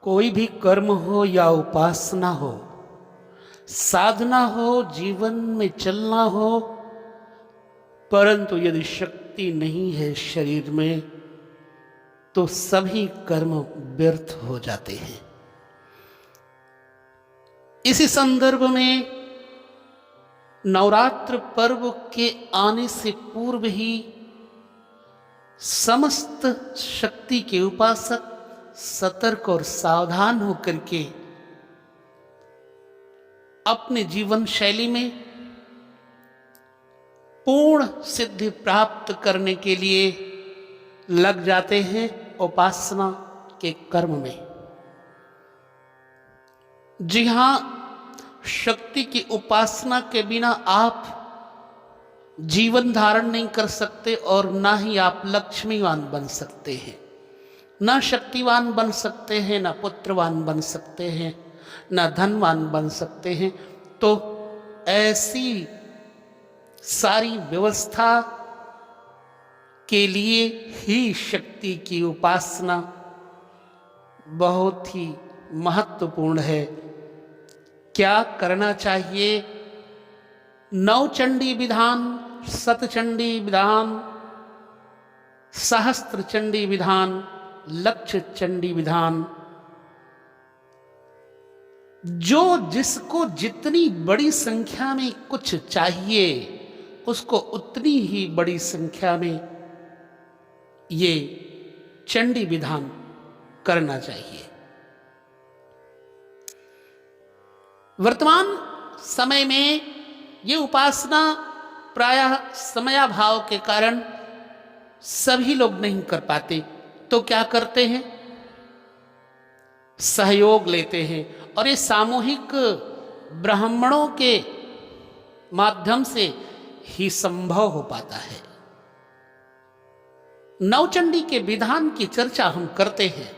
कोई भी कर्म हो या उपासना हो, साधना हो, जीवन में चलना हो, परंतु यदि शक्ति नहीं है शरीर में तो सभी कर्म व्यर्थ हो जाते हैं। इसी संदर्भ में नवरात्र पर्व के आने से पूर्व ही समस्त शक्ति के उपासक सतर्क और सावधान होकर के अपने जीवन शैली में पूर्ण सिद्धि प्राप्त करने के लिए लग जाते हैं उपासना के कर्म में। जी हां, शक्ति की उपासना के बिना आप जीवन धारण नहीं कर सकते और ना ही आप लक्ष्मीवान बन सकते हैं, ना शक्तिवान बन सकते हैं, ना पुत्रवान बन सकते हैं, ना धनवान बन सकते हैं। तो ऐसी सारी व्यवस्था के लिए ही शक्ति की उपासना बहुत ही महत्वपूर्ण है। क्या करना चाहिए? नवचंडी विधान, शतचंडी विधान, सहस्त्र चंडी विधान, लक्ष्य चंडी विधान, जो जिसको जितनी बड़ी संख्या में कुछ चाहिए उसको उतनी ही बड़ी संख्या में ये चंडी विधान करना चाहिए। वर्तमान समय में ये उपासना प्रायः समयाभाव के कारण सभी लोग नहीं कर पाते, तो क्या करते हैं? सहयोग लेते हैं और ये सामूहिक ब्राह्मणों के माध्यम से ही संभव हो पाता है। नवचंडी के विधान की चर्चा हम करते हैं।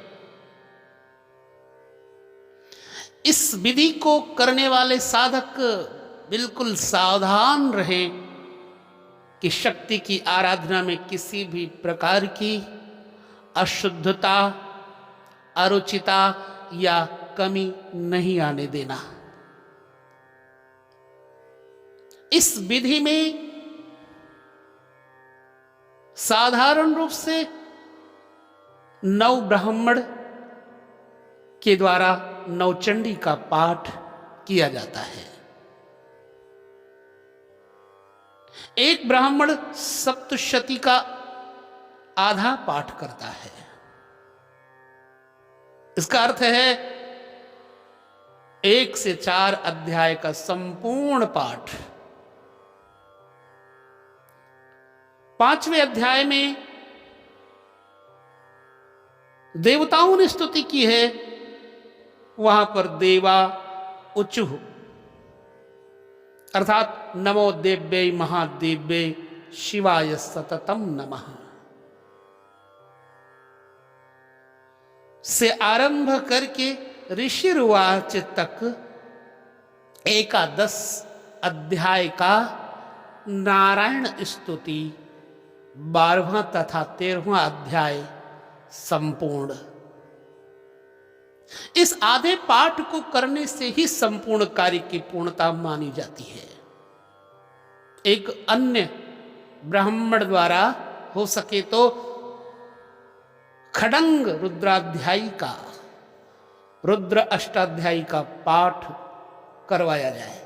इस विधि को करने वाले साधक बिल्कुल सावधान रहें कि शक्ति की आराधना में किसी भी प्रकार की अशुद्धता, अरुचिता या कमी नहीं आने देना। इस विधि में साधारण रूप से नव ब्राह्मण के द्वारा नवचंडी का पाठ किया जाता है। एक ब्राह्मण सप्तशती का आधा पाठ करता है। इसका अर्थ है 1 से 4 अध्याय का संपूर्ण पाठ। 5वें अध्याय में देवताओं ने स्तुति की है, वहां पर देवा उचुः अर्थात नमो देव्यै महादेव्यै शिवाय सततम नमः से आरंभ करके ऋषिर्वाच तक एकादश अध्याय का नारायण स्तुति 12वां तथा 13वां अध्याय संपूर्ण। इस आधे पाठ को करने से ही संपूर्ण कार्य की पूर्णता मानी जाती है। एक अन्य ब्राह्मण द्वारा हो सके तो खडंग रुद्राध्यायी का, रुद्र अष्टाध्यायी का पाठ करवाया जाए।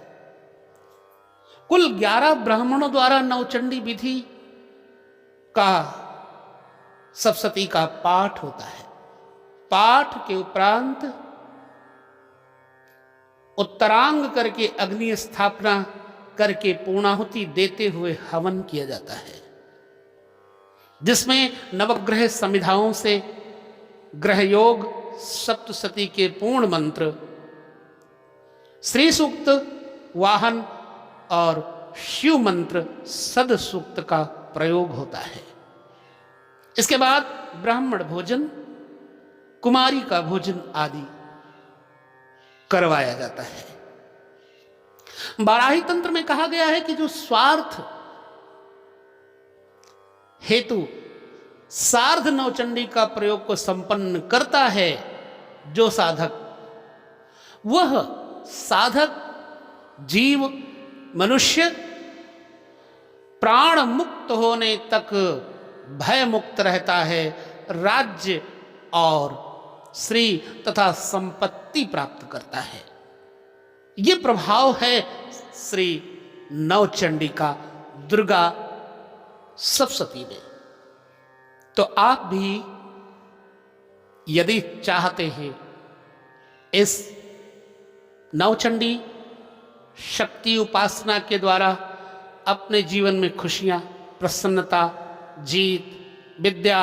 कुल 11 ब्राह्मणों द्वारा नवचंडी विधि का सप्तशती का पाठ होता है। पाठ के उपरांत उत्तरांग करके अग्नि स्थापना करके पूर्णाहुति देते हुए हवन किया जाता है, जिसमें नवग्रह समिधाओं से ग्रह योग, सप्तशती के पूर्ण मंत्र, श्री सूक्त, वाहन और शिव मंत्र सद सूक्त का प्रयोग होता है। इसके बाद ब्राह्मण भोजन, कुमारी का भोजन आदि करवाया जाता है। बाराही तंत्र में कहा गया है कि जो स्वार्थ हेतु सार्ध नवचंडी का प्रयोग को संपन्न करता है जो साधक, वह साधक जीव मनुष्य प्राण मुक्त होने तक भय मुक्त रहता है, राज्य और श्री तथा संपत्ति प्राप्त करता है। ये प्रभाव है श्री नवचंडी का दुर्गा सप्तशती में। तो आप भी यदि चाहते हैं इस नवचंडी शक्ति उपासना के द्वारा अपने जीवन में खुशियां, प्रसन्नता, जीत, विद्या,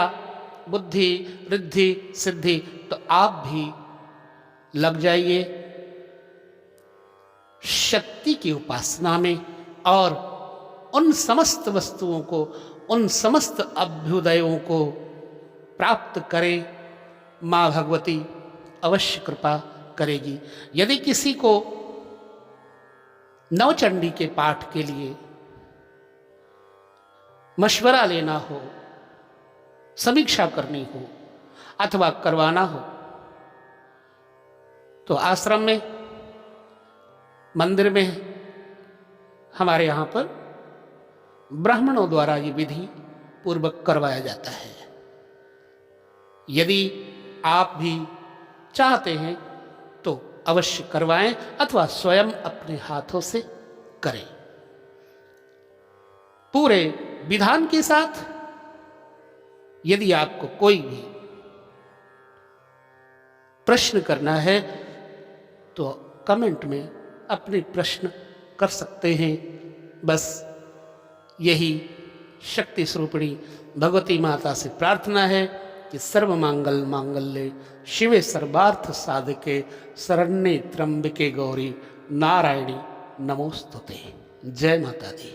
बुद्धि, रिद्धि, सिद्धि, तो आप भी लग जाइए शक्ति की उपासना में और उन समस्त वस्तुओं को, उन समस्त अभ्युदयों को प्राप्त करें। माँ भगवती अवश्य कृपा करेगी। यदि किसी को नवचंडी के पाठ के लिए मशवरा लेना हो, समीक्षा करनी हो अथवा करवाना हो, तो आश्रम में, मंदिर में हमारे यहाँ पर ब्राह्मणों द्वारा ये विधि पूर्वक करवाया जाता है। यदि आप भी चाहते हैं तो अवश्य करवाएं अथवा स्वयं अपने हाथों से करें। पूरे विधान के साथ। यदि आपको कोई भी प्रश्न करना है तो कमेंट में अपने प्रश्न कर सकते हैं। बस यही शक्ति स्वरूपिणी भगवती माता से प्रार्थना है कि सर्व मांगल मांगल्ये शिवे सर्वार्थ साधके शरण्ये त्र्यंबके गौरी नारायणी नमोस्तुते। जय माता दी।